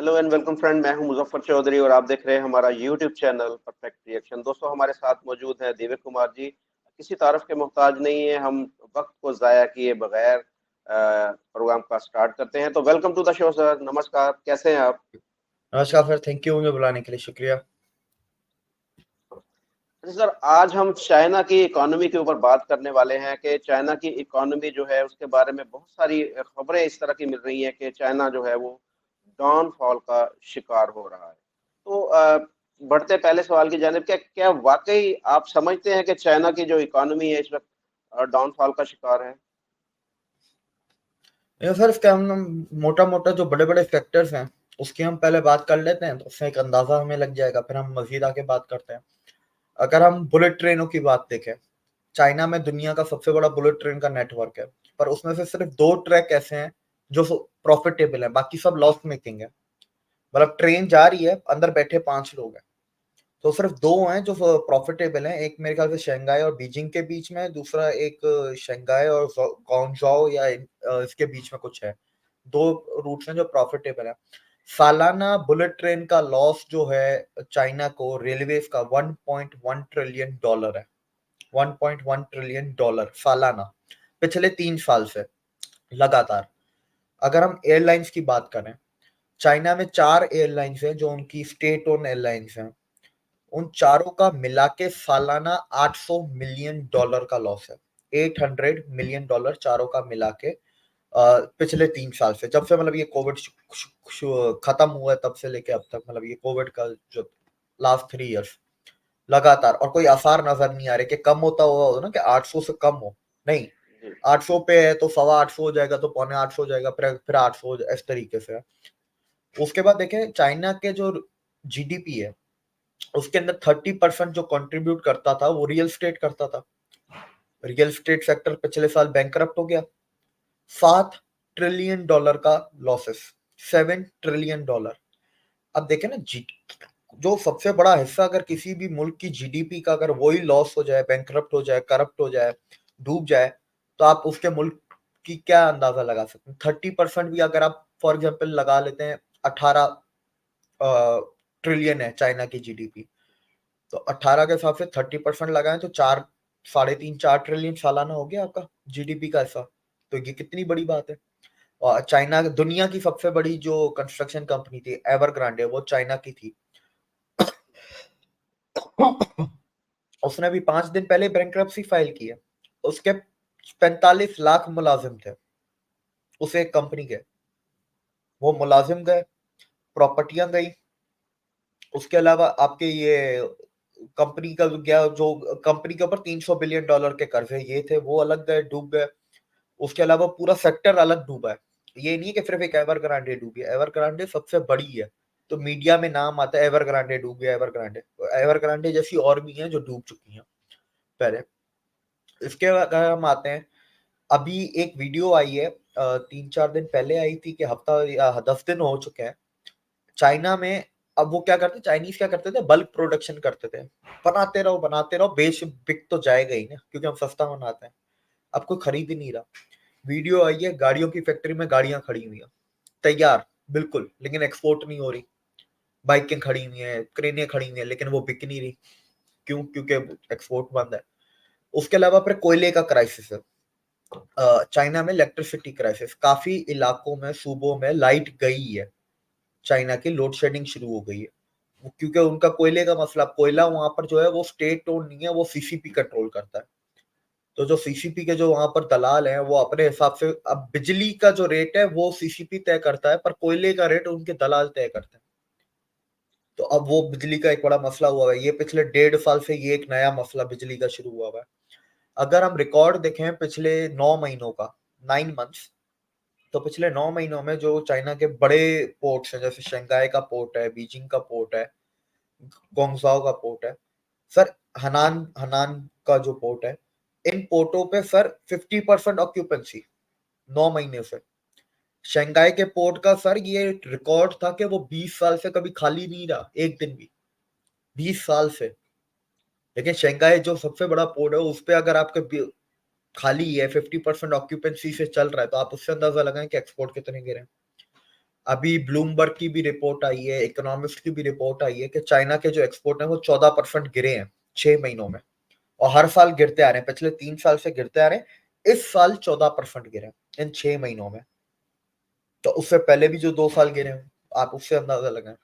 Hello and welcome friend, मैं हूं मुजफ्फर चौधरी और आप देख रहे हैं हमारा यूट्यूब चैनल परफेक्ट रिएक्शन। दोस्तों, हमारे साथ मौजूद है दिव्य कुमार जी। किसी तारीफ के मोहताज नहीं है, हम वक्त को ज़ाया किए बगैर प्रोग्राम का स्टार्ट करते हैं। तो welcome to the show sir, नमस्कार, कैसे हैं आप? नमस्कार सर, थैंक यू मुझे बुलाने के लिए, शुक्रिया। अच्छा सर, आज हम चाइना की इकोनॉमी के ऊपर बात करने वाले हैं कि चाइना की इकोनॉमी जो है उसके बारे में बहुत सारी खबरें इस तरह की मिल रही हैं कि चाइना जो है वो डाउनफॉल का शिकार हो रहा है। तो बढ़ते पहले सवाल की जानिब, क्या क्या वाकई आप समझते हैं कि चाइना की जो इकोनॉमी है इस वक्त डाउनफॉल का शिकार है? ये सर, इसके हम मोटा मोटा जो बड़े बड़े फैक्टर्स हैं उसकी हम पहले बात कर लेते हैं, तो उससे एक अंदाजा हमें लग जाएगा, फिर हम मजीद आगे बात करते हैं। अगर हम बुलेट ट्रेनों की बात देखें, चाइना में दुनिया का सबसे बड़ा बुलेट ट्रेन का नेटवर्क है, पर उसमें से सिर्फ 2 ट्रैक ऐसे हैं जो प्रॉफिटेबल है, बाकी सब लॉस मेकिंग है। मतलब ट्रेन जा रही है, अंदर बैठे 5 लोग हैं, तो सिर्फ 2 हैं जो प्रॉफिटेबल हैं। एक मेरे ख्याल से शंघाई और बीजिंग के बीच में है, दूसरा एक शंघाई और ग्वांगझोउ या इसके बीच में कुछ है। 2 रूट्स हैं जो प्रॉफिटेबल है। सालाना बुलेट ट्रेन का लॉस जो है चाइना को रेलवेज का $1.1 ट्रिलियन है। $1.1 ट्रिलियन सालाना, पिछले 3 साल से लगातार। अगर हम एयरलाइंस की बात करें, चाइना में 4 एयरलाइंस हैं जो उनकी स्टेट ओन एयरलाइंस हैं। उन चारों का मिला के सालाना $800 मिलियन का लॉस है। $800 मिलियन चारों का मिला के पिछले 3 साल से, जब से मतलब ये कोविड खत्म हुआ है तब से लेके अब तक, मतलब ये कोविड का जो लास्ट 3 इयर्स लगातार। और कोई आसार नजर नहीं आ रहे कि कम होता हुआ ना, कि 800 से कम हो। नहीं, जी। 800 पे है तो 825 हो जाएगा, तो 750 हो जाएगा, फिर 800, इस तरीके से है। उसके बाद देखें, चाइना के जो जीडीपी है उसके अंदर 30% जो कंट्रीब्यूट करता था वो रियल स्टेट करता था। रियल स्टेट सेक्टर पिछले साल बैंकरप्ट हो गया। $7 ट्रिलियन का लॉसेस, $7 ट्रिलियन। अब देखें ना, जी जो सबसे बड़ा हिस्सा अगर किसी भी मुल्क की जीडीपी का अगर वही लॉस हो जाए, बैंकरप्ट हो जाए, करप्ट हो जाए, डूब जाए, तो आप उसके मुल्क की क्या अंदाजा लगा सकते हैं। 30% भी अगर आप फॉर एग्जाम्पल लगा लेते हैं, 18 ट्रिलियन है चाइना की जीडीपी, तो 18 के हिसाब से 30% लगाएं तो 3.5 4 ट्रिलियन सालाना हो गया आपका जीडीपी का हिस्सा। तो ये कितनी बड़ी बात है। और चाइना दुनिया की सबसे बड़ी जो कंस्ट्रक्शन कंपनी थी एवरग्रांडे, वो चाइना की थी। उसने भी 5 दिन पहले बैंक्रप्सी फाइल की है। उसके 45 लाख मुलाजिम थे उस एक कंपनी के। वो मुलाजिम गए, प्रॉपर्टियां गई, उसके अलावा आपके ये कंपनी का गया, जो कंपनी के ऊपर $300 बिलियन के कर्जे ये थे वो अलग गए, डूब गए। उसके अलावा पूरा सेक्टर अलग डूबा है। ये नहीं है कि सिर्फ एक एवरग्रांडे डूबी है, एवरग्रांडे सबसे बड़ी है, तो मीडिया में नाम आता है एवरग्रांडे डूब गया, एवरग्रांडे। एवरग्रांडे जैसी और भी हैं जो डूब चुकी हैं पहले। इसके बाद अगर हम आते हैं, अभी एक वीडियो आई है, 3 4 दिन पहले आई थी, कि हफ्ता या 10 दिन हो चुके हैं चाइना में। अब वो क्या करते, चाइनीज क्या करते थे, बल्क प्रोडक्शन करते थे, बनाते रहो, बेच बिक तो जाएगा ही ना, क्योंकि हम सस्ता बनाते हैं। अब कोई खरीद ही नहीं रहा। वीडियो आई है, गाड़ियों की फैक्ट्री में गाड़ियां खड़ी हुई हैं तैयार, बिल्कुल, लेकिन एक्सपोर्ट नहीं हो रही। बाइकें खड़ी हुई हैं, क्रेनें खड़ी हुई हैं, लेकिन वो बिक नहीं रही। क्यों? क्योंकि एक्सपोर्ट बंद है। उसके अलावा फिर कोयले का क्राइसिस है। चाइना में इलेक्ट्रिसिटी क्राइसिस, काफी इलाकों में, सूबों में लाइट गई है। चाइना की लोड शेडिंग शुरू हो गई है, क्योंकि उनका कोयले का मसला, कोयला वहां पर जो है वो स्टेट ओन नहीं है, वो सीसीपी कंट्रोल करता है। तो जो सीसीपी के जो वहां पर दलाल हैं वो अपने हिसाब से, अब बिजली का जो रेट है वो सीसीपी तय करता है, पर कोयले का रेट उनके दलाल तय करते हैं। तो अब वो बिजली का एक बड़ा मसला हुआ है, ये पिछले 1.5 साल से ये एक नया मसला बिजली का शुरू हुआ है। अगर हम रिकॉर्ड देखें पिछले 9 महीनों का, 9 मंथ्स, तो पिछले 9 महीनों में जो चाइना के बड़े पोर्ट्स हैं, जैसे शंघाई का पोर्ट है, बीजिंग का पोर्ट है, गोंगजाओ का पोर्ट है, सर, हनान हनान का जो पोर्ट है, इन पोर्टों पे सर 50% ऑक्यूपेंसी 9 महीने से। शंघाई के पोर्ट का सर ये रिकॉर्ड था कि वो 20 साल से कभी खाली नहीं रहा एक दिन भी, 20 साल से। लेकिन शंघाई जो सबसे बड़ा पोर्ट है उस पे अगर आपके खाली है, 50% ऑक्यूपेंसी से चल रहा है, तो आप उससे अंदाजा लगाएं कि एक्सपोर्ट कितने गिरे। अभी ब्लूमबर्ग की भी रिपोर्ट आई है, इकोनॉमिस्ट की भी रिपोर्ट आई है कि चाइना के जो एक्सपोर्ट है वो 14% गिरे हैं 6 महीनों में, और हर साल गिरते आ रहे हैं, पिछले 3 साल से गिरते आ रहे हैं। इस साल 14% गिरे इन 6 महीनों में। तो उससे पहले भी जो 2 साल गिरे हैं, आप उससे अंदाजा लगाएं।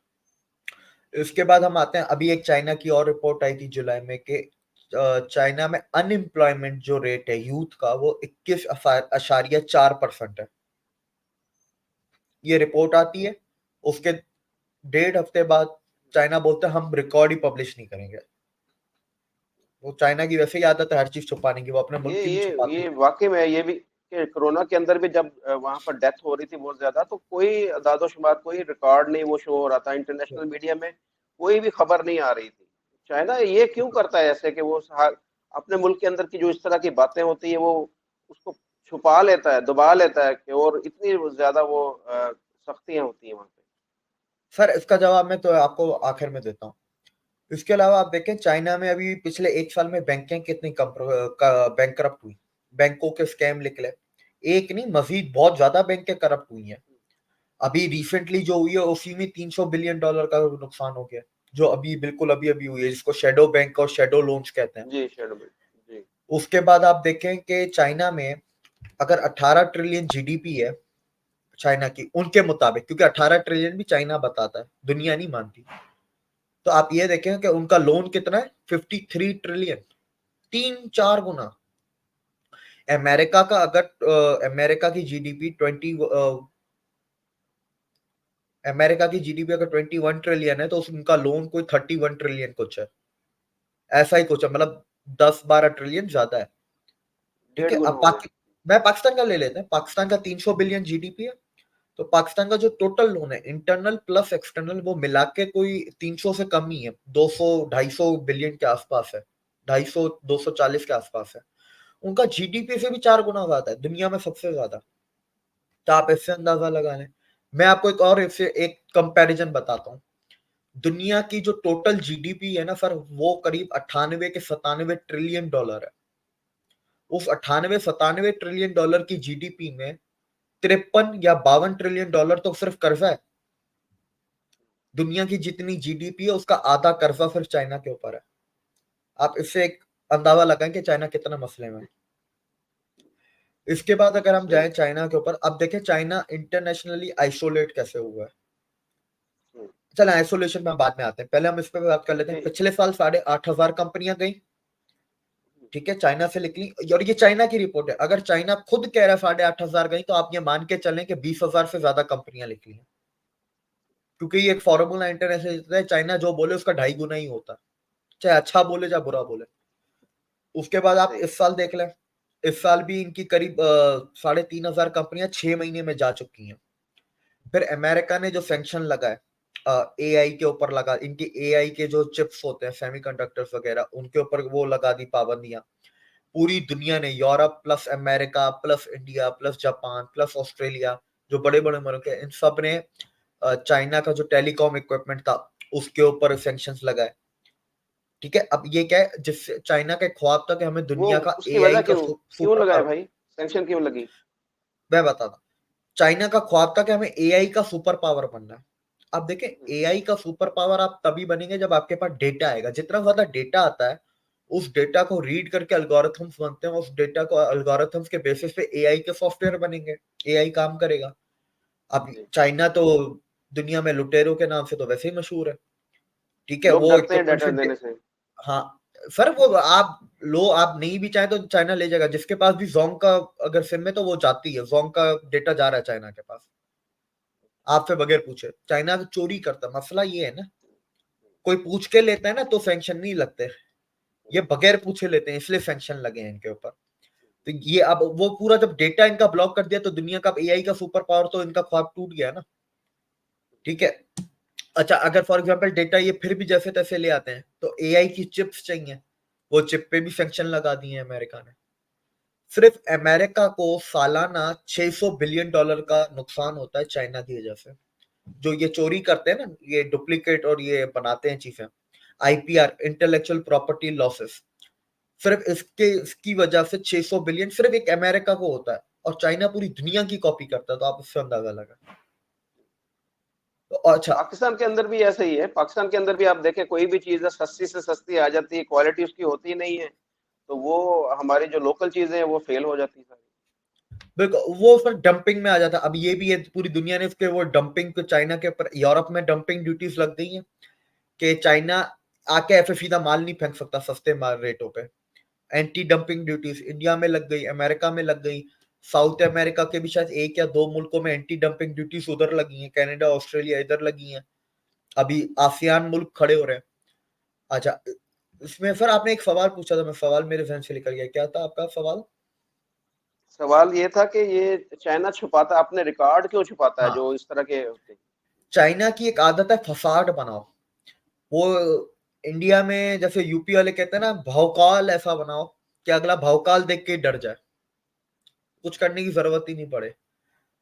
इसके बाद हम आते हैं, अभी एक चाइना की और रिपोर्ट आई थी जुलाई में कि चाइना में अनएम्प्लॉयमेंट जो रेट है यूथ का वो 21.4% है। ये रिपोर्ट आती है, उसके 1.5 हफ्ते बाद चाइना बोलते हैं हम रिकॉर्ड ही पब्लिश नहीं करेंगे। वो चाइना की वैसे ही आदत है हर चीज छुपाने की, वो अपने मुल्क ये की भी ये छुपाते ये हैं। वाकई में ये भी कि कोरोना के अंदर भी जब वहां पर डेथ हो रही थी बहुत ज्यादा, तो कोई दादोशुमार, कोई रिकॉर्ड नहीं वो शो हो रहा था इंटरनेशनल मीडिया में, कोई भी खबर नहीं आ रही थी। चाइना ये क्यों करता है ऐसे कि वो अपने मुल्क के अंदर की जो इस तरह की बातें होती है वो उसको छुपा लेता है, दबा लेता है, कि और इतनी ज्यादा वो सख्तियां होती हैं वहां पे। सर इसका जवाब मैं तो आपको आखिर में देता हूँ। इसके अलावा आप देखें चाइना में अभी पिछले 1 साल में बैंकें कितनी बैंकरप्ट हुई, बैंकों के स्कैम निकले। एक नहीं, मजीद बहुत ज्यादा बैंकें करप्ट हुई हैं। अभी रिसेंटली जो हुई है उसी में $300 बिलियन का नुकसान हो गया, जो अभी बिल्कुल अभी अभी हुई है, जिसको शेडो बैंक और शेडो लोन्स कहते हैं। जी शेडो में। जी। उसके बाद आप देखें कि चाइना में अगर 18 ट्रिलियन जीडीपी है चाइना की उनके मुताबिक, क्योंकि 18 ट्रिलियन भी चाइना बताता है, दुनिया नहीं मानती, तो आप ये देखें कि उनका लोन कितना है, 53 ट्रिलियन, 3-4 गुना। अमेरिका का अगर अमेरिका की जीडीपी 21 ट्रिलियन है, तो उनका लोन कोई 31 ट्रिलियन कुछ है, ऐसा ही कुछ है, मतलब 10-12 ट्रिलियन ज्यादा है। ठीक डेढ़ है, गुना अब हो गया। मैं पाकिस्तान का ले लेते हैं, पाकिस्तान का 300 बिलियन जीडीपी है। तो पाकिस्तान का जो टोटल लोन है इंटरनल प्लस एक्सटर्नल वो मिला के कोई 300 से कम ही है, 200-250 बिलियन के आसपास है, 250-240 के आसपास है। उनका जीडीपी से भी 4 गुना ज्यादा है, दुनिया में सबसे ज्यादा। तो आप इससे अंदाजा लगा लें। मैं आपको एक और इससे एक कंपैरिजन बताता हूँ। दुनिया की जो टोटल जीडीपी है ना सर, वो करीब 98 के 97 ट्रिलियन डॉलर है। उस 98-97 ट्रिलियन डॉलर की जीडीपी में 53 या 52 ट्रिलियन डॉलर तो सिर्फ कर्जा है। दुनिया की जितनी जीडीपी है उसका आधा कर्जा सिर्फ चाइना के ऊपर है। आप इससे एक अंदाजा लगाएं कि चाइना कितना मसले में है। इसके बाद अगर हम सही। जाएं चाइना के ऊपर, अब देखें चाइना इंटरनेशनली आइसोलेट कैसे हुआ है। हम्म, चल आइसोलेशन में बाद में आते हैं, पहले हम इस पे बात कर लेते हैं। नहीं। पिछले साल 8,500 कंपनियां गई, ठीक है, चाइना से निकली, और ये चाइना की रिपोर्ट है। अगर चाइना खुद कह रहा है 8,500 गई, तो आप ये मान के चलें कि 20,000 से ज्यादा कंपनियां निकली हैं, क्योंकि ये एक फॉर्मूला इंटरनेशनल है, चाइना जो बोले उसका 2.5 गुना ही होता है, चाहे अच्छा बोले चाहे बुरा बोले। उसके बाद आप सही। इस साल देख लें, इस साल भी इनकी करीब 3,500 कंपनियां 6 महीने में जा चुकी हैं। फिर अमेरिका ने जो सैंक्शन लगाए एआई के ऊपर लगा, इनके एआई के जो चिप्स होते हैं सेमीकंडक्टर्स वगैरह, उनके ऊपर वो लगा दी पाबंदियां। पूरी दुनिया ने, Europe plus America plus India plus Japan plus Australia, जो बड़े बड़े मुल्क हैं, इन सब ने चाइना का जो टेलीकॉम इक्विपमेंट था उसके ऊपर सैंक्शंस लगाए। ठीक है, अब ये क्या है, जिससे चाइना का ख्वाब था कि हमें वो दुनिया का उसकी एआई वजह का क्यों क्यों सुपर लगाए पावर, भाई? सैंक्शन क्यों लगी? मैं बताता, चाइना का ख्वाब था कि हमें एआई का सुपर पावर बनना है। अब देखें, हम्म, एआई का सुपर पावर आप तभी बनेंगे जब आपके पास डेटा आएगा। जितना ज्यादा डेटा आता है, उस डेटा को रीड करके अल्गोरिथम्स बनते हैं, उस डेटा को अल्गोरिथम्स के बेसिस पे एआई के सॉफ्टवेयर बनेंगे, एआई काम करेगा। अब जी। चाइना तो दुनिया में लुटेरों के नाम से तो वैसे ही मशहूर है। ठीक है, लोग वो डरते हैं इक्विपमेंट डाटा फिर देने से। हाँ सर, वो आप लो, आप नहीं भी चाहे तो चाइना ले जाएगा। जिसके पास भी जोंग का अगर सिम है तो वो जाती है, जोंग का डेटा जा रहा है चाइना के पास, आपसे बगैर पूछे। चाइना तो चोरी करता है, मसला ये है ना, कोई पूछ के लेता है ना तो सैंक्शन नहीं लगते, ये बगैर पूछे लेते हैं, इसलिए सैंक्शन लगे हैं इनके ऊपर। तो ये अब वो पूरा जब डेटा इनका ब्लॉक कर दिया तो दुनिया का एआई का सुपर पावर तो इनका ख्वाब टूट गया ना। ठीक है, अच्छा अगर फॉर एग्जांपल डेटा ये फिर भी जैसे तैसे ले आते हैं तो एआई की चिप्स चाहिए, वो चिप पे भी सैंक्शन लगा दिए हैं अमेरिका ने। सिर्फ अमेरिका को सालाना $600 बिलियन का नुकसान होता है चाइना की वजह से। जो ये चोरी करते हैं ना, ये डुप्लीकेट और ये बनाते हैं चीजें, आईपीआर, इंटेलेक्चुअल प्रॉपर्टी लॉसेस, सिर्फ इसकी वजह से 600 बिलियन सिर्फ एक अमेरिका को होता है, और चाइना पूरी दुनिया की कॉपी करता है। तो आप उससे अंदाजा लगा। अच्छा, पाकिस्तान के अंदर भी ऐसा ही है, पाकिस्तान के अंदर भी आप देखें कोई भी चीज़ है सस्ती से सस्ती आ जाती है, क्वालिटी उसकी होती ही नहीं है, तो वो हमारी जो लोकल चीज़ें हैं वो फेल हो जाती है सारी। बिल्कुल वो फिर डंपिंग में आ जाता है। अब ये भी है, पूरी दुनिया ने उसके वो डंपिंग को चाइना के ऊपर, यूरोप में डंपिंग ड्यूटीज लग गई हैं कि चाइना आके ऐसे सीधा माल नहीं फेंक सकता सस्ते माल रेटों पे। एंटी डंपिंग ड्यूटीज इंडिया में लग गई, अमेरिका में लग गई, साउथ अमेरिका के भी शायद 1 या 2 मुल्कों में एंटी डंपिंग ड्यूटीज उधर लगी हैं, कनाडा ऑस्ट्रेलिया इधर लगी हैं। अभी आसियान मुल्क खड़े हो रहे हैं। अच्छा, इसमें सर आपने एक सवाल पूछा था, मैं सवाल मेरे जहन से निकल गया, क्या था आपका सवाल? सवाल ये था कि ये चाइना छुपाता अपने रिकॉर्ड क्यों छुपाता है हाँ, जो इस तरह के होते हैं? चाइना की एक आदत है फसाड बनाओ। वो इंडिया में जैसे यूपी वाले कहते हैं ना, भौकाल ऐसा बनाओ कि अगला भौकाल देख के डर जाए, कुछ करने की जरूरत ही नहीं पड़े।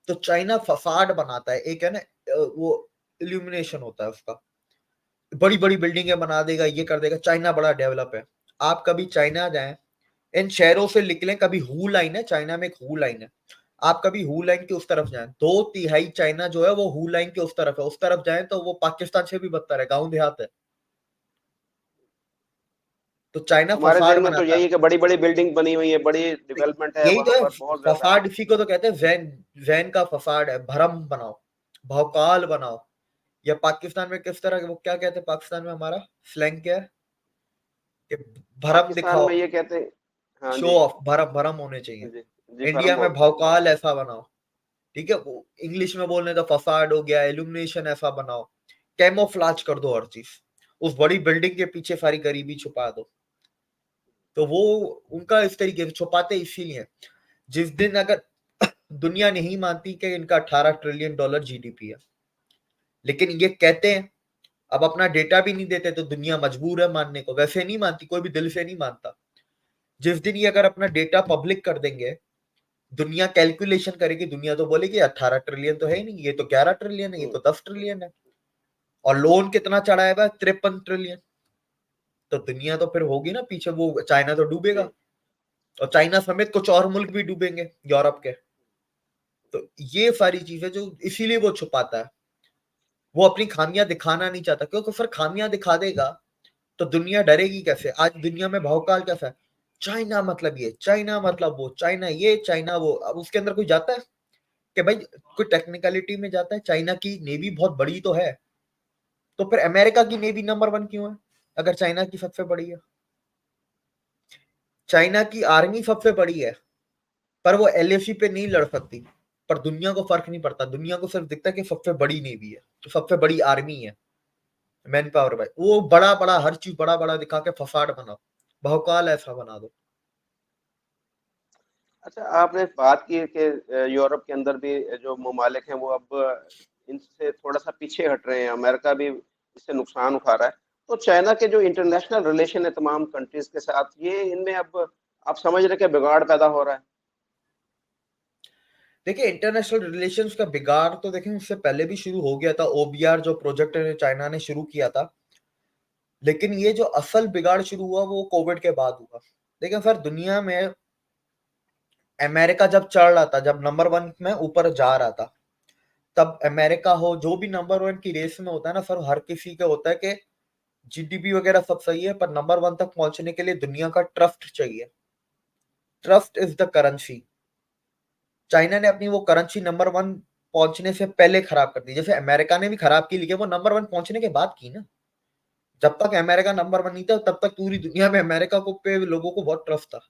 तो चाइना फसाड बनाता है, एक है ना वो इल्यूमिनेशन होता है उसका, बड़ी बड़ी बिल्डिंगें बना देगा, ये कर देगा, चाइना बड़ा डेवलप है। आप कभी चाइना जाएं, इन शहरों से निकलें, कभी हू लाइन है चाइना में, एक हू लाइन है, आप कभी हू लाइन के उस तरफ जाएं, 2/3 चाइना जो है वो हू लाइन के उस तरफ है, उस तरफ जाएं तो वो पाकिस्तान से भी बदतर है, गांव देहात है। तो चाइना हमारे फसाड जहन में तो बनाता यही है। है कि बड़ी-बड़ी बिल्डिंग बनी हुई है, बड़ी डेवलपमेंट है यही तो वहाँ है पर बहुत ज़्यादा। फसाड, इसी को तो कहते हैं जैन, जैन का फसाड है, भरम बनाओ, भौकाल बनाओ। या पाकिस्तान में किस तरह, वो क्या कहते हैं पाकिस्तान में, हमारा स्लैंग क्या है कि भरम पाकिस्तान दिखाओ, में ये कहते हैं। हाँ शो जी, ऑफ, भरम भरम होने चाहिए। जी, जी भरम इंडिया में बोलते हैं। भौकाल ऐसा बनाओ, ठीक है, वो इंग्लिश में बोलने तो फसाड हो गया, इल्यूमिनेशन ऐसा बनाओ, कैमोफ्लाज कर दो हर चीज, उस बड़ी बिल्डिंग के पीछे सारी गरीबी छुपा दो। तो वो उनका इस तरीके से छुपाते इसीलिए, जिस दिन अगर दुनिया नहीं मानती कि इनका 18 ट्रिलियन डॉलर जीडीपी है, लेकिन ये कहते हैं, अब अपना डेटा भी नहीं देते तो दुनिया मजबूर है मानने को, वैसे नहीं मानती, कोई भी दिल से नहीं मानता। जिस दिन ये अगर अपना डेटा पब्लिक कर देंगे, दुनिया कैलकुलेशन करेगी, दुनिया तो बोलेगी 18 ट्रिलियन तो है ही नहीं, ये तो 11 ट्रिलियन है, ये हुँ, तो 10 ट्रिलियन है, और लोन कितना चढ़ाया हुआ है, 53 ट्रिलियन। तो दुनिया तो फिर होगी ना पीछे, वो चाइना तो डूबेगा, जी। और चाइना समेत कुछ और मुल्क भी डूबेंगे यूरोप के। तो ये सारी चीजें जो इसीलिए वो छुपाता है, वो अपनी खामियां दिखाना नहीं चाहता, क्योंकि सर खामियां दिखा देगा तो दुनिया डरेगी कैसे? आज दुनिया में भौकाल कैसा है, चाइना मतलब ये, चाइना मतलब वो, चाइना ये चाइना वो। अब उसके अंदर कोई जाता है कि भाई, कोई टेक्निकलिटी में जाता है? चाइना की नेवी बहुत बड़ी तो है, तो फिर अमेरिका की नेवी नंबर 1 क्यों है अगर चाइना की सबसे बड़ी है? चाइना की आर्मी सबसे बड़ी है, पर वो एलएसी पे नहीं लड़ सकती। पर दुनिया को फर्क नहीं पड़ता, दुनिया को सिर्फ दिखता है कि सबसे बड़ी नेवी है, तो सबसे बड़ी आर्मी है, मैन पावर भाई, वो बड़ा बड़ा हर चीज बड़ा बड़ा दिखा के फसाड बनाओ, भौकाल ऐसा बना दो। अच्छा, आपने बात की कि यूरोप के अंदर भी जो ममालिक हैं वो अब इनसे थोड़ा-सा पीछे हट रहे हैं, अमेरिका भी इससे नुकसान उठा रहा है। तो चाइना के जो इंटरनेशनल रिलेशन है तमाम कंट्रीज़ के साथ, ये इनमें अब आप समझ रहे हैं कि बिगाड़ पैदा हो रहा है? देखिए, इंटरनेशनल रिलेशंस का बिगाड़ तो देखें उससे पहले भी शुरू हो गया था, ओबीआर जो प्रोजेक्ट चाइना ने शुरू किया था, लेकिन ये जो असल बिगाड़ शुरू हुआ वो कोविड के बाद हुआ। लेकिन सर दुनिया में अमेरिका जब चढ़ रहा था, जब नंबर 1 में ऊपर जा रहा था, तब अमेरिका हो, जो भी नंबर 1 की रेस में होता है ना सर, हर किसी का होता है कि जीडीपी वगैरह सब सही है, पर नंबर 1 तक पहुंचने के लिए दुनिया का ट्रस्ट चाहिए। Trust is the currency. China ने अपनी वो करेंसी नंबर 1 पहुंचने से पहले खराब कर दी, जैसे अमेरिका ने भी खराब की, लेकिन वो नंबर 1 पहुंचने के बाद की ना। जब तक अमेरिका नंबर 1 नहीं था, तब तक पूरी दुनिया में अमेरिका को पे लोगों को बहुत ट्रस्ट था।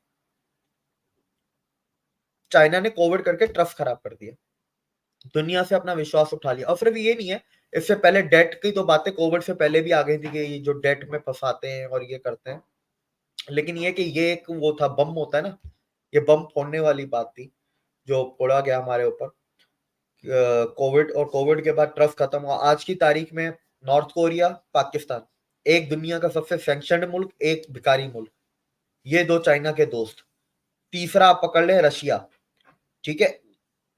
चाइना ने कोविड करके ट्रस्ट खराब कर दिया, दुनिया से अपना विश्वास उठा लिया। और सिर्फ ये नहीं है, इससे पहले डेट की तो बातें कोविड से पहले भी आ गई थी कि ये जो डेट में फंसाते हैं और ये करते हैं, लेकिन ये कि ये एक वो था, बम होता है ना, ये बम फोड़ने वाली बात थी जो फोड़ा गया हमारे ऊपर कोविड। और कोविड के बाद ट्रस्ट खत्म हुआ। आज की तारीख में नॉर्थ कोरिया, पाकिस्तान, एक दुनिया का सबसे सैंक्शनड मुल्क, एक भिखारी मुल्क, ये दो चाइना के दोस्त। तीसरा आप पकड़ ले रशिया, ठीक है,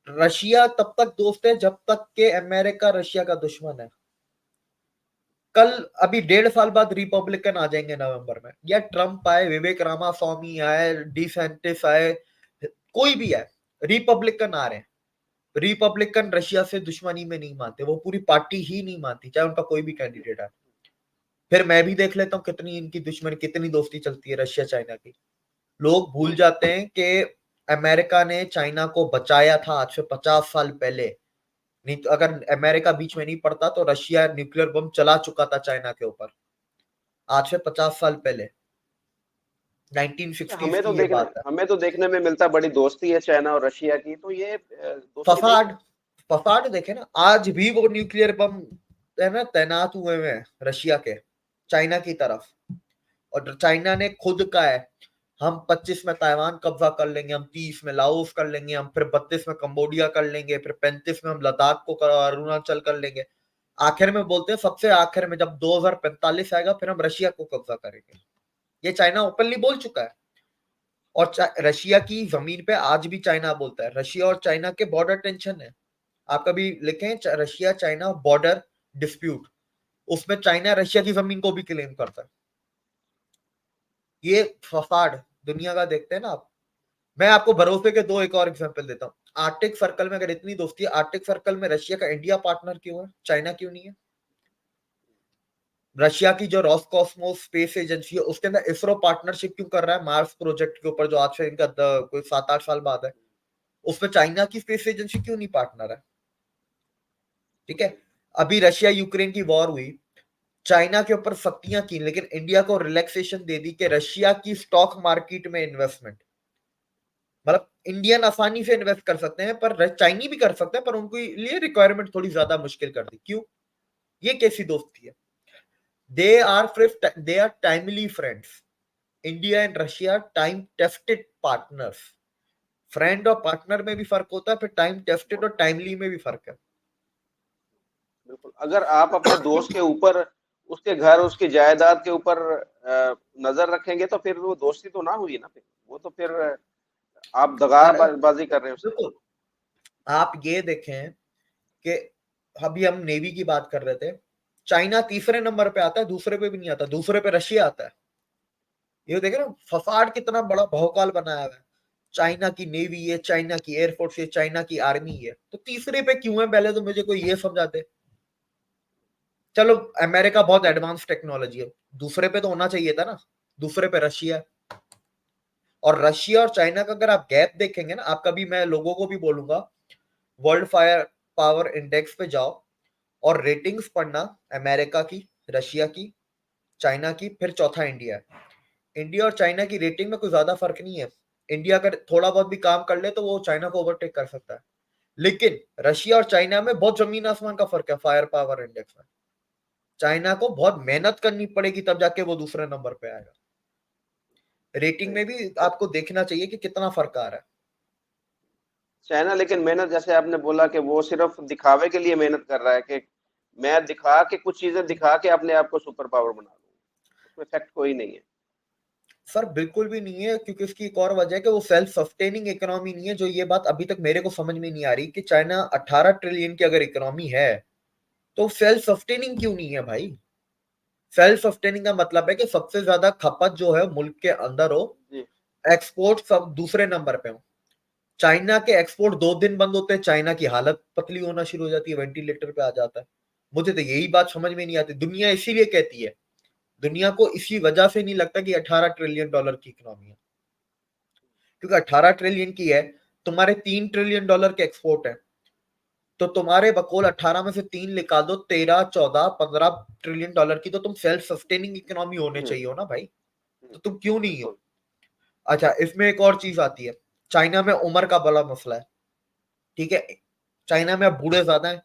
रशिया तब तक दोस्त है जब तक के अमेरिका रशिया का दुश्मन है। कल अभी 1.5 साल बाद रिपब्लिकन आ जाएंगे नवंबर में, या ट्रंप आए, विवेक रामास्वामी आए, डी सैंटिस आए, कोई भी आए, रिपब्लिकन आ रहे हैं। रिपब्लिकन रशिया से दुश्मनी में नहीं मानते, वो पूरी पार्टी ही नहीं मानती, चाहे उनका कोई भी कैंडिडेट है। फिर मैं भी देख लेता हूँ कितनी इनकी दुश्मनी, कितनी दोस्ती चलती है रशिया चाइना की। लोग भूल जाते हैं कि अमेरिका ने चाइना को बचाया था आज से 50 साल पहले। नहीं तो अगर अमेरिका बीच में नहीं पड़ता तो रशिया न्यूक्लियर बम चला चुका था चाइना के ऊपर आज से 50 साल पहले। 1960s की ये बात है। हमें तो देखने में मिलता बड़ी दोस्ती है चाइना और रशिया की, तो ये दोस्ती नहीं फसाड है। फसाड देखे ना, आज भी वो न्यूक्लियर बम है ना तैनात हुए हुए हैं रशिया के चाइना की तरफ। और चाइना ने खुद कहा है हम 25 में ताइवान कब्जा कर लेंगे, हम 30 में लाओस कर लेंगे, हम फिर 32 में कंबोडिया कर लेंगे, फिर 35 में हम लद्दाख को अरुणाचल कर लेंगे। आखिर में बोलते हैं सबसे आखिर में जब 2045 आएगा फिर हम रशिया को कब्जा करेंगे। ये चाइना ओपनली बोल चुका है। और रशिया की जमीन पे आज भी चाइना बोलता है। रशिया और चाइना के बॉर्डर टेंशन है, आप कभी लिखें रशिया चाइना बॉर्डर डिस्प्यूट, उसमें चाइना रशिया की जमीन को भी क्लेम करता है। ये फसाड दुनिया का देखते हैं ना आप। मैं आपको भरोसे के दो एक और एग्जांपल देता हूँ। आर्टिक सर्कल में अगर इतनी दोस्ती है, आर्टिक सर्कल में रशिया का इंडिया पार्टनर क्यों है, चाइना क्यों नहीं है? रशिया की जो रॉसकॉस्मोस स्पेस एजेंसी है उसके अंदर इसरो पार्टनरशिप क्यों कर रहा है मार्स प्रोजेक्ट के ऊपर, जो आज से इनका कोई 7-8 साल बाद है, उसमें चाइना की स्पेस एजेंसी क्यों नहीं पार्टनर है? ठीक है, अभी रशिया यूक्रेन की वॉर हुई, चाइना के ऊपर सख्तियां की, लेकिन इंडिया को रिलैक्सेशन दे दी कि रशिया की स्टॉक मार्केट में इन्वेस्टमेंट, मतलब इंडियन आसानी से इन्वेस्ट कर सकते हैं पर चाइनी भी कर सकते हैं, पर उनके लिए रिक्वायरमेंट थोड़ी ज्यादा मुश्किल कर दी। क्यों? ये कैसी दोस्ती है? They are timely friends. India and Russia time tested partners. Friend और पार्टनर में भी फर्क होता है, फिर टाइम टेस्टेड और टाइमली में भी फर्क है। बिल्कुल, अगर आप अपने दोस्त के ऊपर, उसके घर, उसकी जायदाद के ऊपर नजर रखेंगे तो फिर वो दोस्ती तो ना हुई ना, फिर वो तो फिर आप दगाबाजी कर रहे हैं उससे। बिल्कुल, आप ये देखें कि अभी हम नेवी की बात कर रहे थे, चाइना तीसरे नंबर पे आता है, दूसरे पे भी नहीं आता, दूसरे पे रशिया आता है। ये देखे ना फसाड कितना बड़ा भौकाल बनाया हुआ है। चाइना की नेवी है, चाइना की एयरफोर्स है, चाइना की आर्मी है, तो तीसरे पे क्यों है? पहले तो मुझे कोई ये समझा दे। चलो अमेरिका बहुत एडवांस टेक्नोलॉजी है, दूसरे पे तो होना चाहिए था ना, दूसरे पे रशिया है। और रशिया और चाइना का अगर आप गैप देखेंगे ना, आप कभी, मैं लोगों को भी बोलूंगा वर्ल्ड फायर पावर इंडेक्स पे जाओ और रेटिंग्स पढ़ना, अमेरिका की, रशिया की, चाइना की, फिर चौथा इंडिया है। इंडिया और चाइना की रेटिंग में कोई ज्यादा फर्क नहीं है। इंडिया अगर थोड़ा बहुत भी काम कर ले तो वो चाइना को ओवरटेक कर सकता है, लेकिन रशिया और चाइना में बहुत जमीन आसमान का फर्क है फायर पावर इंडेक्स में। चाइना को बहुत मेहनत करनी पड़ेगी तब जाके वो दूसरे नंबर पे आएगा। रेटिंग सही में है। भी आपको देखना चाहिए कि कितना फर्क आ रहा है। चाइना लेकिन मेहनत, जैसे आपने बोला कि वो सिर्फ दिखावे के लिए मेहनत कर रहा है कि मैं दिखा के, कुछ चीजें दिखा के अपने आप को सुपर पावर बना लूं, उसमें फैक्ट कोई नहीं है। सर बिल्कुल भी नहीं है, क्योंकि इसकी एक और वजह है कि वो सेल्फ सस्टेनिंग इकोनॉमी नहीं है। जो ये बात अभी तक मेरे को समझ में नहीं आ रही कि चाइना 18 ट्रिलियन की अगर इकोनॉमी है तो सेल्फ सस्टेनिंग क्यों नहीं है भाई? सेल्फ सस्टेनिंग का मतलब है कि सबसे ज्यादा खपत जो है मुल्क के अंदर हो, जी। एक्सपोर्ट सब दूसरे नंबर पे हो। चाइना के एक्सपोर्ट 2 दिन बंद होते हैं, चाइना की हालत पतली होना शुरू हो जाती है, वेंटिलेटर पे आ जाता है। मुझे तो यही बात समझ में नहीं आती। दुनिया इसीलिए कहती है, दुनिया को इसी वजह से नहीं लगता कि 18 ट्रिलियन डॉलर की इकोनॉमी है, क्योंकि 18 ट्रिलियन की है, तुम्हारे 3 ट्रिलियन डॉलर के एक्सपोर्ट है, तो तुम्हारे बकोल 18 में से 3 निकाल दो, 13, 14, 15 ट्रिलियन डॉलर की तो तुम सेल्फ सस्टेनिंग इकोनॉमी होने हम्म। चाहिए हो ना भाई। तो तुम क्यों नहीं हो? बिल्कुल। अच्छा, इसमें एक और चीज आती है, चाइना में उम्र का बड़ा मसला है। ठीक है, चाइना में अब बूढ़े ज्यादा है,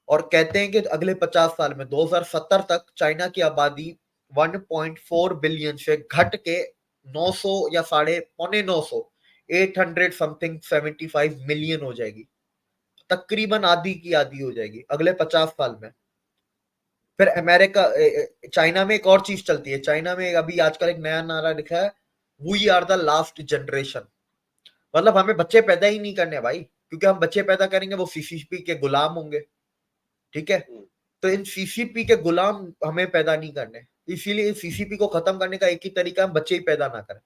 और कहते हैं कि अगले 50 साल में 2070 तक चाइना की आबादी 1.4 बिलियन से घट के 900 या साढ़े पौने 900, 800 समथिंग 75 मिलियन हो जाएगी। तकरीबन आधी की आधी हो जाएगी अगले 50 साल में। फिर अमेरिका, चाइना में एक और चीज चलती है। चाइना में अभी आजकल एक नया नारा लिखा है, we are the last generation. मतलब हमें बच्चे पैदा ही नहीं करने भाई, क्योंकि हम बच्चे पैदा करेंगे वो सीसीपी के गुलाम होंगे। ठीक है, हम्म। तो इन सीसीपी के गुलाम हमें पैदा नहीं करने, इसीलिए सीसीपी को खत्म करने का एक ही तरीका, हम बच्चे ही पैदा ना करें।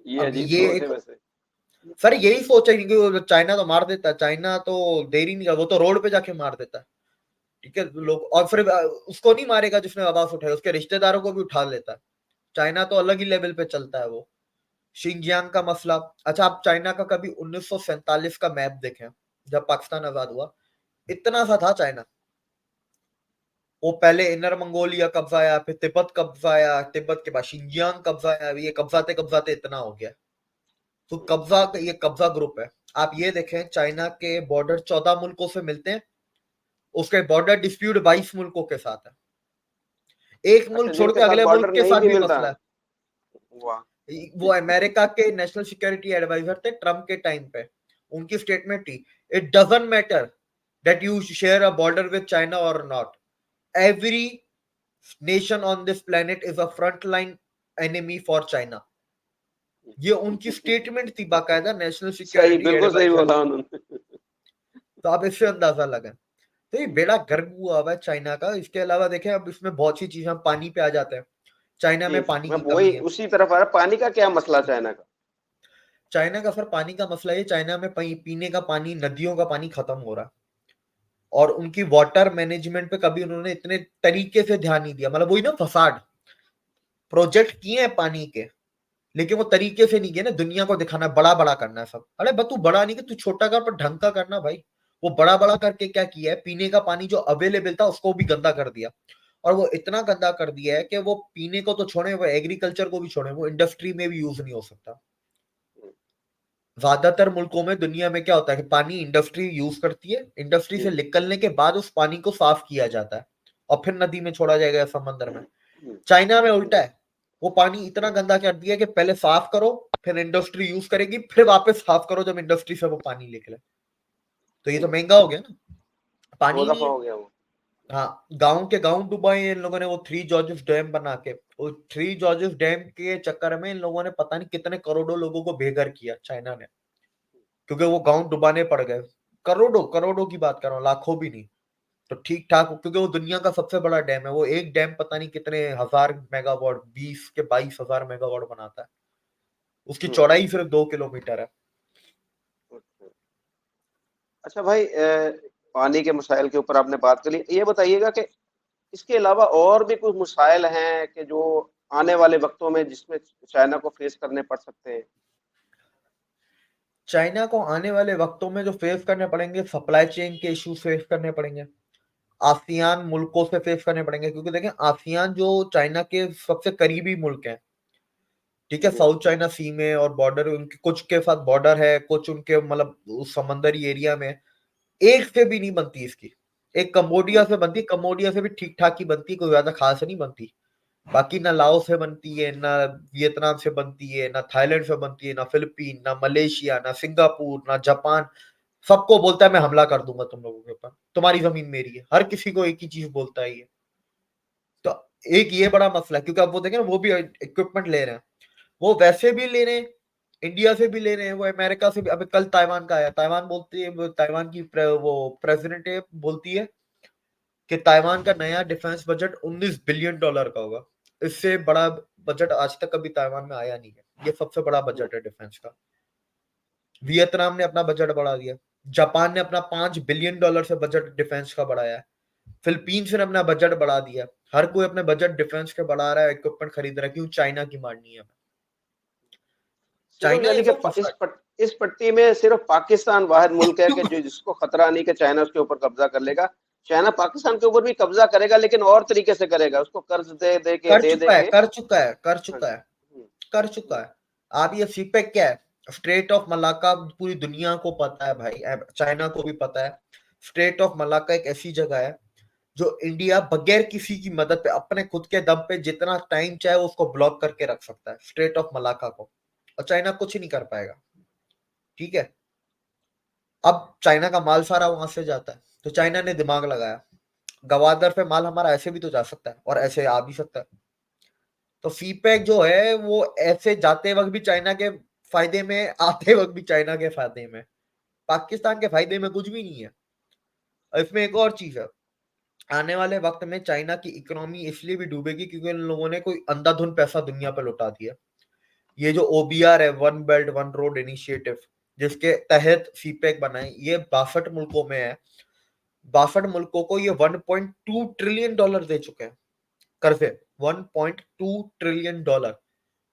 ये अब अजीब ये सोच एक, है वैसे। सर यही सोच है कि चाइना तो मार देता है, चाइना तो देरी नहीं, वो तो रोड पे जाके मार देता है, ठीक है लोग, और फिर उसको नहीं मारेगा जिसने आवाज उठाई, उसके रिश्तेदारों को भी उठा लेता है। चाइना तो अलग ही लेवल पे चलता है वो। शिनजियांग का मसला, अच्छा आप चाइना का कभी 1947 का मैप देखें, जब पाकिस्तान आजाद हुआ, इतना सा था चाइना। वो पहले इनर मंगोलिया कब्जाया, फिर तिब्बत कब्जाया, तिब्बत के बाद शिनजियांग कब्जाया, ये कब्जाते कब्जाते इतना हो गया। तो कब्जा, ये कब्जा ग्रुप है। आप ये देखें, चाइना के बॉर्डर 14 मुल्कों से मिलते हैं, उसके बॉर्डर डिस्प्यूट 22 मुल्कों के साथ है। एक अच्छा, मुल्क छोड़ जिनके के साथ अगले मुल्क बॉर्डर के नहीं साथ भी भी मिलता। मसला है। वाह। वो अमेरिका के नेशनल सिक्योरिटी एडवाइजर थे ट्रम्प के टाइम पे, उनकी स्टेटमेंट थी, it doesn't matter that you share a border with China और not, every nation on this planet is a front line enemy for China. ये उनकी स्टेटमेंट थी बाकायदा नेशनल सही, सिक्योरिटी बिल्कुल सही एडवाइजर बोला की। उन्होंने। तो आप इससे अंदाजा लगाएं। तो ये बेड़ा गर्क हुआ हुआ है चाइना का। इसके अलावा देखें, अब इसमें बहुत सी चीजें, हम पानी पे आ जाते हैं। चाइना जी, में पानी मैं की वही कमी है। उसी तरफ आ रहा, पानी का क्या मसला चाइना का? चाइना का सर पानी का मसला है, चाइना में पीने का पानी, नदियों का पानी खत्म हो रहा है, और उनकी वाटर मैनेजमेंट पे कभी उन्होंने इतने तरीके से ध्यान नहीं दिया। मतलब वही ना, फसाड प्रोजेक्ट किए हैं पानी के, लेकिन वो तरीके से नहीं किए ना, दुनिया को दिखाना है, बड़ा बड़ा करना है सब। अरे बस तू बड़ा नहीं कर, तू छोटा कर, पर ढंग का करना भाई। वो बड़ा बड़ा करके क्या किया है, पीने का पानी जो अवेलेबल था उसको भी गंदा कर दिया। और वो इतना गंदा कर दिया है कि वो पीने को तो छोड़े, वो एग्रीकल्चर को भी छोड़े, वो इंडस्ट्री में भी यूज नहीं हो सकता। ज्यादातर मुल्कों में, दुनिया में क्या होता है कि पानी इंडस्ट्री यूज करती है, इंडस्ट्री से जी। निकलने के बाद उस पानी को साफ किया जाता है और फिर नदी में छोड़ा जाएगा या समंदर में। चाइना में उल्टा है, वो पानी इतना गंदा कर दिया कि पहले साफ करो, फिर इंडस्ट्री यूज करेगी, फिर वापस साफ करो जब इंडस्ट्री से वो पानी निकले। तो ये तो महंगा हो गया ना, पानी दो ही नहीं दफा है। हो गया वो। हाँ, गांव के गांव डुबाए इन लोगों ने, वो थ्री जॉर्जेस डैम बना के। वो थ्री जॉर्जेस डैम के चक्कर में इन लोगों ने पता नहीं कितने करोड़ों लोगों को बेघर किया चाइना ने, क्योंकि वो गांव डुबाने पड़ गए। करोड़ों करोड़ों की बात कर रहा हूँ, लाखों भी नहीं। तो ठीक ठाक, क्योंकि वो दुनिया का सबसे बड़ा डैम है। वो एक डैम पता नहीं कितने हजार मेगावाट, 20 के 22 हजार मेगावाट बनाता है। उसकी हम्म। चौड़ाई सिर्फ 2 किलोमीटर है। अच्छा। अच्छा भाई, पानी के मसाइल के ऊपर आपने बात करी, ये बताइएगा कि इसके अलावा और भी कुछ मसाइल हैं कि जो आने वाले वक्तों में जिसमें चाइना को फेस करने पड़ सकते हैं? चाइना को आने वाले वक्तों में जो फेस करने पड़ेंगे, सप्लाई चेन के इश्यूज फेस करने पड़ेंगे, आसियान मुल्कों से फेस करने पड़ेंगे, क्योंकि देखें आसियान जो चाइना के सबसे करीबी मुल्क हैं, ठीक है, जी। साउथ चाइना सी में, और बॉर्डर उनके कुछ के साथ बॉर्डर है, कुछ उनके मतलब उस समंदरी एरिया में। एक से भी नहीं बनती इसकी। एक कंबोडिया से बनती, कंबोडिया से भी ठीक ठाक ही बनती, कोई ज्यादा खास नहीं बनती। बाकी ना लाओस से बनती है, ना वियतनाम से बनती है, ना थाईलैंड से बनती है, ना फिलीपीन, ना मलेशिया, ना सिंगापुर, ना जापान। सबको बोलता है मैं हमला कर दूंगा तुम लोगों के ऊपर, तुम्हारी जमीन मेरी है। हर किसी को एक ही चीज बोलता है ये। तो एक ये बड़ा मसला है, क्योंकि अब वो देखें ना, वो भी इक्विपमेंट ले रहे हैं, वो वैसे भी ले रहे हैं, इंडिया से भी ले रहे हैं, वो अमेरिका से भी। अभी कल ताइवान का आया, ताइवान बोलती है, ताइवान की वो प्रेसिडेंट है, बोलती है कि ताइवान का नया डिफेंस बजट 19 बिलियन डॉलर का होगा। इससे बड़ा बजट आज तक कभी ताइवान में आया नहीं है, ये सबसे बड़ा हम्म। बजट है डिफेंस का। वियतनाम ने अपना बजट बढ़ा दिया, जापान ने अपना 5 बिलियन डॉलर से बजट डिफेंस का बढ़ाया है, फिलीपींस ने अपना बजट बढ़ा दिया। हर कोई अपने बजट डिफेंस के बढ़ा रहा है, इक्विपमेंट खरीद रहा है, क्यों? चाइना की मारनी है। सिर्फ चाइना यानी इज कि अ फसाद। इस पट्टी में सिर्फ पाकिस्तान वाहिद मुल्क है कि जो जिसको खतरा नहीं कि चाइना उसके ऊपर कब्जा कर लेगा। चाइना पाकिस्तान के ऊपर भी कब्जा करेगा, लेकिन और तरीके से करेगा, उसको कर्ज कर दे दे चुका है, के। कर चुका है, कर हाँ चुका जी। है, कर चुका है। आप ये सीपेक क्या है? स्ट्रेट ऑफ मलाका पूरी दुनिया को पता है भाई, चाइना को भी पता है। स्ट्रेट ऑफ मलाका एक ऐसी जगह है जो इंडिया बगैर किसी की मदद पे, अपने खुद के दम पे, जितना टाइम चाहे उसको ब्लॉक करके रख सकता है, स्ट्रेट ऑफ मलाका को, और चाइना कुछ नहीं कर पाएगा। ठीक है, अब चाइना का माल सारा वहां से जाता है, तो चाइना ने दिमाग लगाया, गवादर पे माल हमारा ऐसे भी तो जा सकता है और ऐसे आ भी सकता है। तो सीपैक जो है वो ऐसे जाते वक्त भी चाइना के फायदे में, आते वक्त भी चाइना के फायदे में। पाकिस्तान के फायदे में कुछ भी नहीं है। और इसमें एक और चीज है, आने वाले वक्त में चाइना की इकोनॉमी इसलिए भी डूबेगी क्योंकि इन लोगों ने कोई अंधाधुंध पैसा दुनिया पर लुटा दिया। ये जो ओबीआर है, one belt one road initiative, जिसके तहत सीपेक बनाए, ये 62 मुल्कों में है। 62 मुल्कों को ये $1.2 ट्रिलियन दे चुके हैं कर्जे, $1.2 ट्रिलियन।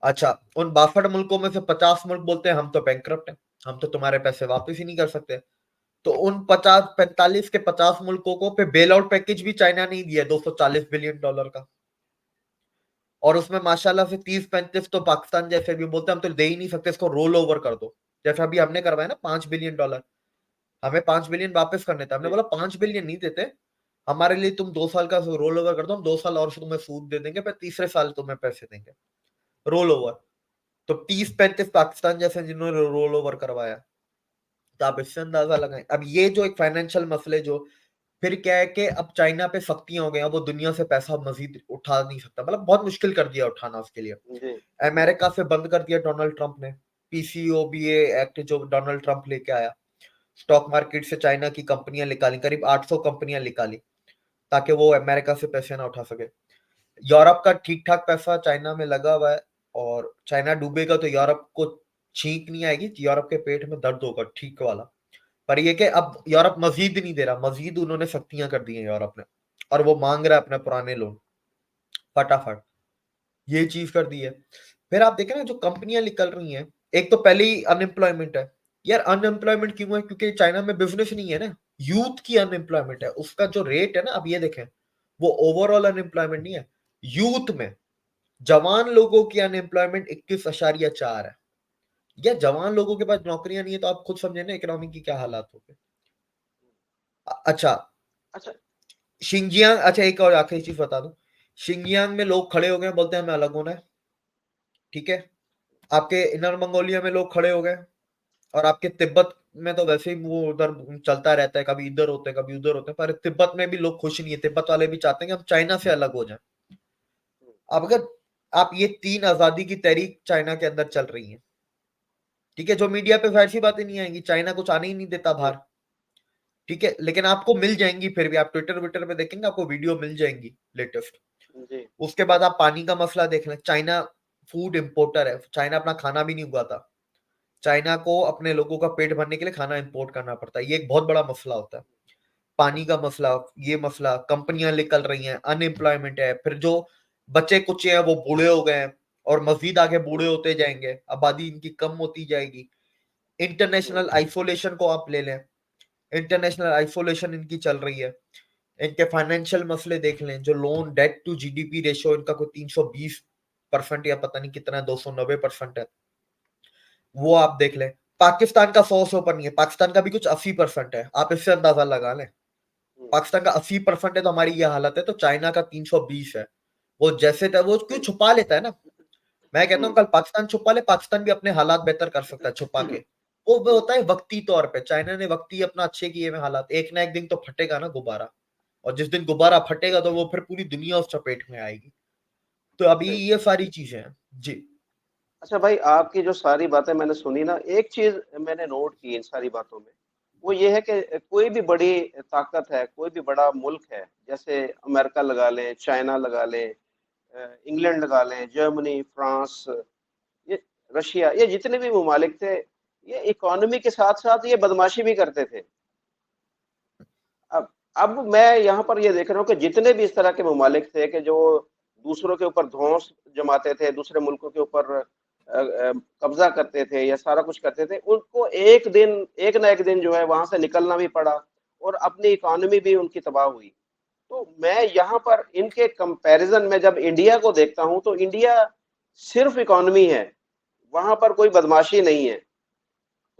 अच्छा, उन 62 मुल्कों में से 50 मुल्क बोलते हैं हम तो बैंकरप्ट हैं, हम तो तुम्हारे पैसे वापस ही नहीं कर सकते। तो उन 45 के 50 मुल्कों को पे बेल आउट पैकेज भी चाइना ने दिया $240 बिलियन का। और उसमें माशाल्लाह से 30-35 तो पाकिस्तान जैसे भी बोलते हैं हम तो दे ही नहीं सकते, इसको रोल ओवर कर दो। जैसे अभी हमने करवाया ना $5 बिलियन, हमें $5 बिलियन वापस करने थे, हमने बोला 5 बिलियन नहीं देते, हमारे लिए तुम 2 साल का रोल ओवर कर दो, हम 2 साल और तुम्हें सूद दे देंगे, फिर तीसरे साल तुम्हें पैसे देंगे रोल ओवर। तो 30-35 पाकिस्तान जैसे जिन्होंने रोल ओवर करवाया, तो आप इससे अंदाजा लगाएं। अब ये जो एक फाइनेंशियल मसले जो फिर क्या है कि अब चाइना पे सख्तियां हो गई, वो दुनिया से पैसा मजीद उठा नहीं सकता, मतलब बहुत मुश्किल कर दिया उठाना उसके लिए। जी अमेरिका से बंद कर दिया डोनाल्ड ट्रंप ने, पीसीओबीए एक्ट जो डोनाल्ड ट्रंप लेके आया। स्टॉक मार्केट से चाइना की कंपनियां निकाली, करीब 800 कंपनियां निकाली, ताकि वो अमेरिका से पैसे ना उठा सके। यूरोप का ठीक ठाक पैसा चाइना में लगा हुआ है, और चाइना डूबेगा तो यूरोप को छींक नहीं आएगी, यूरोप के पेट में दर्द होगा ठीक वाला। पर ये कि अब यूरोप मजीद नहीं दे रहा, मजीद उन्होंने सख्तियां कर दी हैं यूरोप ने, और वो मांग रहा है अपने पुराने लोन फटाफट, ये चीज कर दी है। फिर आप देखें ना जो कंपनियां निकल रही हैं, एक तो पहले ही अनएम्प्लॉयमेंट है यार। अनएम्प्लॉयमेंट क्यों है? क्योंकि चाइना में बिजनेस नहीं है ना, यूथ की अनएम्प्लॉयमेंट है, उसका जो रेट है ना, अब ये देखें, वो ओवरऑल अनएम्प्लॉयमेंट नहीं है, यूथ में जवान लोगों की अनएम्प्लॉयमेंट 21.4 है। या जवान लोगों के पास नौकरियां नहीं है, तो आप खुद समझे ना इकोनॉमी की क्या हालात हो गए। अच्छा, अच्छा शिंजियांग, अच्छा एक और आखिरी चीज बता दूं, शिंजियांग में लोग खड़े हो गए, बोलते हैं हमें अलग होना है, ठीक है। आपके इनर मंगोलिया में लोग खड़े हो गए, और आपके तिब्बत में तो वैसे ही वो उधर चलता रहता है, कभी इधर होते हैं कभी उधर होते हैं, पर तिब्बत में भी लोग खुश नहीं है, तिब्बत वाले भी चाहते हैं कि हम चाइना से अलग हो जाएं। अब अगर आप ये 3 आजादी की तहरीक चाइना के अंदर चल रही है, ठीक है, जो मीडिया पे जाहिर सी बातें नहीं आएंगी, चाइना कुछ आने ही नहीं देता जी बाहर, ठीक है, लेकिन आपको मिल जाएंगी, फिर भी आप ट्विटर विटर पे देखेंगे आपको वीडियो मिल जाएंगी लेटेस्ट। जी उसके बाद आप पानी का मसला देख लें, चाइना फूड इंपोर्टर है, चाइना अपना खाना भी नहीं उगाता, चाइना को अपने लोगों का पेट भरने के लिए खाना इंपोर्ट करना पड़ता है, ये एक बहुत बड़ा मसला होता है। पानी का मसला, ये मसला, कंपनियां निकल रही हैं, अनएम्प्लॉयमेंट है, फिर जो बच्चे कुचे हैं वो बूढ़े हो गए हैं, और मजीद आगे बूढ़े होते जाएंगे, आबादी इनकी कम होती जाएगी। इंटरनेशनल आइसोलेशन को आप ले लें, इंटरनेशनल आइसोलेशन इनकी चल रही है। इनके फाइनेंशियल मसले देख लें, जो loan debt to GDP ratio इनका कोई 320% या पता नहीं कितना 290% है, वो आप देख लें। पाकिस्तान का 100 से ऊपर नहीं है, पाकिस्तान का भी कुछ 80% है, आप इससे अंदाजा लगा लें। पाकिस्तान का 80% है तो हमारी ये हालत है, तो चाइना का 320 है। वो जैसे वो क्यों छुपा लेता है ना, मैं कहता हूँ कल पाकिस्तान छुपा ले, पाकिस्तान भी अपने हालात बेहतर कर सकता है छुपा के। वो होता है वक्ती तौर पे, चाइना ने वक्ती अपना अच्छे किए हुए हालात, एक ना एक दिन तो फटेगा ना गुब्बारा, और जिस दिन गुब्बारा फटेगा तो वो फिर पूरी दुनिया उस चपेट में आएगी। तो अभी सही। ये सारी चीजें हैं जी। अच्छा भाई, आपकी जो सारी बातें मैंने सुनी ना, एक चीज मैंने नोट की इन सारी बातों में, वो ये है कि कोई भी बड़ी ताकत है, कोई भी बड़ा मुल्क है, जैसे अमेरिका लगा लें, चाइना लगा लें, इंग्लैंड लगा लें, जर्मनी, फ्रांस, ये रशिया, ये जितने भी ममालिक थे, ये इकोनॉमी के साथ साथ ये बदमाशी भी करते थे। अब अब मैं यहाँ पर ये देख रहा हूँ कि जितने भी इस तरह के ममालिक थे कि जो दूसरों के ऊपर धौंस जमाते थे, दूसरे मुल्कों के ऊपर कब्जा करते थे या सारा कुछ करते थे, उनको एक ना एक दिन जो है वहां से निकलना भी पड़ा, और अपनी इकोनॉमी भी उनकी तबाह हुई। तो मैं यहाँ पर इनके कंपैरिजन में जब इंडिया को देखता हूँ, तो इंडिया सिर्फ इकोनॉमी है, वहां पर कोई बदमाशी नहीं है।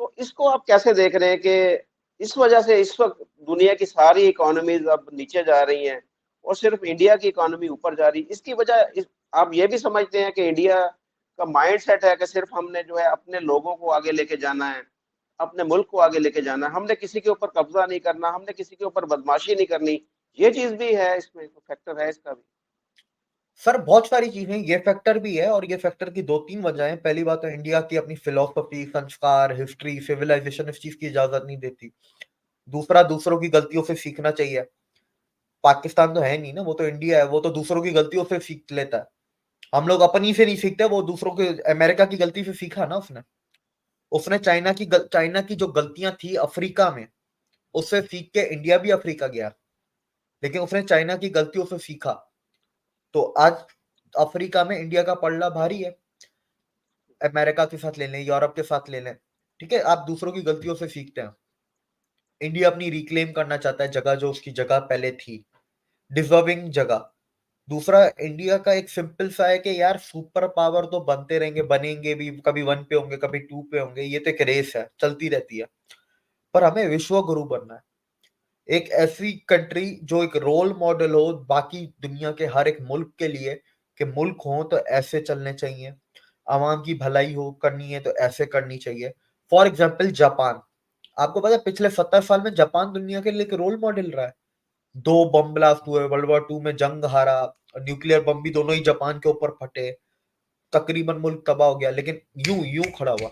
तो इसको आप कैसे देख रहे हैं कि इस वजह से इस वक्त दुनिया की सारी इकोनॉमीज अब नीचे जा रही हैं, और सिर्फ इंडिया की इकोनॉमी ऊपर जा रही है? इसकी वजह आप ये भी समझते हैं कि इंडिया का माइंड सेट है कि सिर्फ हमने जो है अपने लोगों को आगे लेके जाना है, अपने मुल्क को आगे लेके जाना है, हमने किसी के ऊपर कब्जा नहीं करना, हमने किसी के ऊपर बदमाशी नहीं करनी? ये चीज भी है इसमें, फैक्टर है इसका भी? सर बहुत सारी चीजें, ये फैक्टर भी है, और ये फैक्टर की 2-3 वजह है। पहली बात तो इंडिया की अपनी फिलोसफी, संस्कार, हिस्ट्री, सिविलाइजेशन इस चीज की इजाजत नहीं देती। दूसरा, दूसरों की गलतियों से सीखना चाहिए। पाकिस्तान तो है नहीं ना, वो तो इंडिया है, वो तो दूसरों की गलतियों से सीख लेता है। हम लोग अपनी से नहीं सीखते, वो दूसरों के, अमेरिका की गलती से सीखा ना उसने, उसने चाइना की जो गलतियां थी अफ्रीका में, उससे सीख के इंडिया भी अफ्रीका गया, लेकिन उसने चाइना की गलतियों से सीखा। तो आज अफ्रीका में इंडिया का पलड़ा भारी है, अमेरिका के साथ ले लें, यूरोप के साथ ले लें, ठीक है, आप दूसरों की गलतियों से सीखते हैं। इंडिया अपनी रिक्लेम करना चाहता है जगह जो उसकी जगह पहले थी, डिजर्विंग जगह। दूसरा, इंडिया का एक सिंपल सा है कि यार सुपर पावर तो बनते रहेंगे, बनेंगे भी, कभी 1 पे होंगे, कभी 2 पे होंगे, ये तो एक रेस है, चलती रहती है। पर हमें विश्व गुरु बनना है, एक ऐसी कंट्री जो एक रोल मॉडल हो बाकी दुनिया के हर एक मुल्क के लिए, कि मुल्क हो तो ऐसे चलने चाहिए, आवाम की भलाई हो करनी है तो ऐसे करनी चाहिए। फॉर एग्जाम्पल जापान, आपको पता है पिछले 70 साल में जापान दुनिया के लिए एक रोल मॉडल रहा है। 2 बम ब्लास्ट हुए, वर्ल्ड वॉर 2 में जंग हारा, न्यूक्लियर बम भी दोनों ही जापान के ऊपर फटे, तकरीबन मुल्क तबाह हो गया, लेकिन यूं यूं खड़ा हुआ।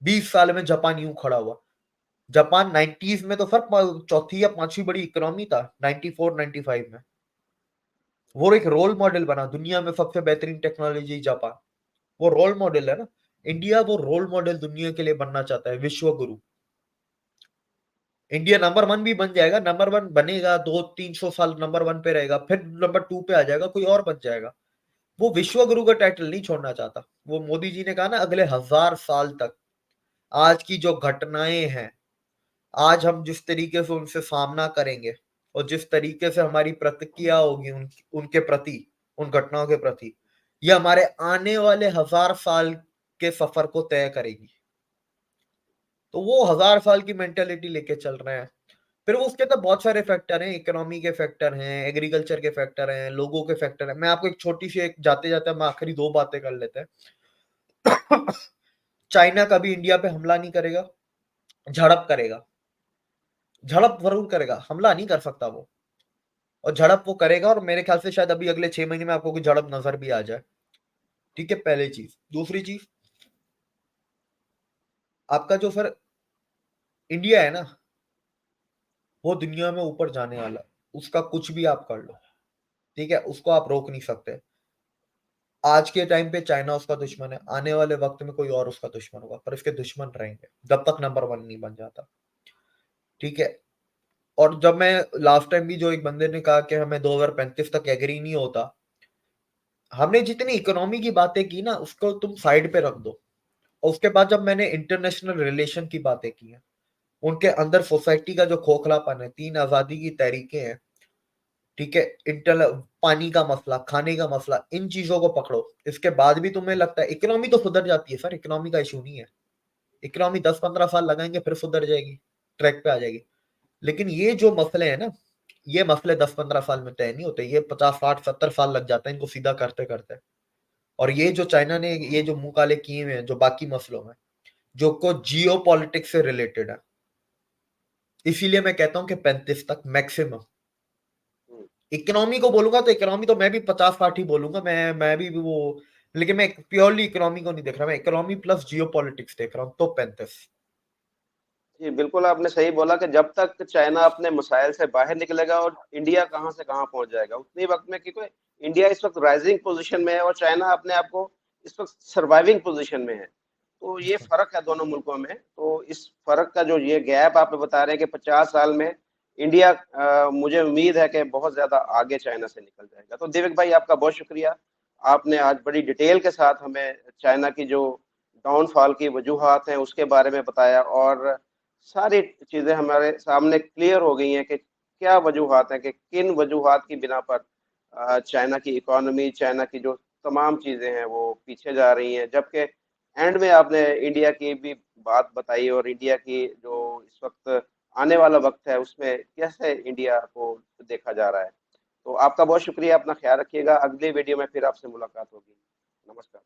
20 साल में जापान यूं खड़ा हुआ। जापान 90s में तो सर चौथी या पांचवी बड़ी इकोनॉमी था, 94 95 में। वो एक रोल मॉडल बना, दुनिया में सबसे बेहतरीन टेक्नोलॉजी जापान, वो रोल मॉडल है ना। इंडिया वो रोल मॉडल दुनिया के लिए बनना चाहता है, विश्व गुरु। इंडिया नंबर 1 भी बन जाएगा, नंबर 1 बनेगा, 200-300 साल नंबर 1 पे रहेगा, फिर नंबर 2 पे आ जाएगा, कोई और बन जाएगा। वो विश्व गुरु का टाइटल नहीं छोड़ना चाहता। वो मोदी जी ने कहा ना, अगले 1000 साल तक आज की जो घटनाएं हैं, आज हम जिस तरीके से उनसे सामना करेंगे और जिस तरीके से हमारी प्रतिक्रिया होगी उनके प्रति, उन घटनाओं के प्रति, ये हमारे आने वाले 1000 साल के सफर को तय करेगी। तो वो 1000 साल की मेंटेलिटी लेके चल रहे हैं। फिर वो उसके अंदर बहुत सारे फैक्टर हैं, इकोनॉमी के फैक्टर हैं, एग्रीकल्चर के फैक्टर हैं, लोगों के फैक्टर हैं। मैं आपको एक छोटी सी, एक जाते जाते हम आखिरी 2 बातें कर लेते हैं। चाइना कभी इंडिया पे हमला नहीं करेगा, झड़प करेगा। झड़प जरूर करेगा, हमला नहीं कर सकता वो, और झड़प वो करेगा, और मेरे ख्याल से शायद अभी अगले 6 महीने में आपको कोई झड़प नजर भी आ जाए। ठीक है, पहली चीज। दूसरी चीज, आपका जो सर इंडिया है ना, वो दुनिया में ऊपर जाने वाला, उसका कुछ भी आप कर लो, ठीक है, उसको आप रोक नहीं सकते। आज के टाइम पे चाइना उसका दुश्मन है, आने वाले वक्त में कोई और उसका दुश्मन होगा, पर इसके दुश्मन रहेंगे जब तक नंबर 1 नहीं बन जाता। ठीक है। और जब मैं लास्ट टाइम भी, जो एक बंदे ने कहा कि हमें 2035 तक एग्री नहीं होता, हमने जितनी इकोनॉमी की बातें की ना, उसको तुम साइड पे रख दो, और उसके बाद जब मैंने इंटरनेशनल रिलेशन की बातें की हैं, उनके अंदर सोसाइटी का जो खोखलापन है, 3 आजादी की तहरीकें हैं, ठीक है, इंटर पानी का मसला, खाने का मसला, इन चीजों को पकड़ो, इसके बाद भी तुम्हें लगता है इकोनॉमी तो सुधर जाती है सर, इकोनॉमी का इशू नहीं है, इकोनॉमी 10-15 साल लगाएंगे फिर सुधर जाएगी, ट्रैक पे आ जाएगी। लेकिन ये जो मसले हैं ना, ये मसले 10-15 साल में तय नहीं होते, ये 50-60-70 साल लग जाते हैं इनको सीधा करते करते। और ये जो चाइना ने ये जो मुंह काले किए हुए हैं जो बाकी मसलों में, जो को जियो पॉलिटिक्स से रिलेटेड है, इसीलिए मैं कहता हूं कि 35 तक मैक्सिमम। इकोनॉमी को बोलूंगा तो इकोनॉमी तो मैं भी 50-60 ही बोलूंगा, मैं भी वो, लेकिन मैं प्योरली इकोनॉमी को नहीं देख रहा, मैं इकोनॉमी प्लस जियो पॉलिटिक्स देख रहा हूँ, तो 35। जी, बिल्कुल आपने सही बोला कि जब तक चाइना अपने मसाइल से बाहर निकलेगा और इंडिया कहाँ से कहाँ पहुंच जाएगा, उतनी वक्त में, क्योंकि इंडिया इस वक्त राइजिंग पोजीशन में है और चाइना अपने आप को इस वक्त सर्वाइविंग पोजीशन में है। तो ये फर्क है दोनों मुल्कों में। तो इस फर्क का जो ये गैप आप बता रहे हैं कि 50 साल में इंडिया, मुझे उम्मीद है कि बहुत ज्यादा आगे चाइना से निकल जाएगा। तो देविक भाई, आपका बहुत शुक्रिया, आपने आज बड़ी डिटेल के साथ हमें चाइना की जो डाउनफॉल की वजूहात हैं उसके बारे में बताया, और सारी चीजें हमारे सामने क्लियर हो गई हैं कि क्या वजूहात हैं, कि किन वजूहात की बिना पर चाइना की इकोनॉमी, चाइना की जो तमाम चीजें हैं वो पीछे जा रही हैं। जबकि एंड में आपने इंडिया की भी बात बताई, और इंडिया की जो इस वक्त आने वाला वक्त है उसमें कैसे इंडिया को देखा जा रहा है। तो आपका बहुत शुक्रिया, अपना ख्याल रखिएगा, अगली वीडियो में फिर आपसे मुलाकात होगी। नमस्कार।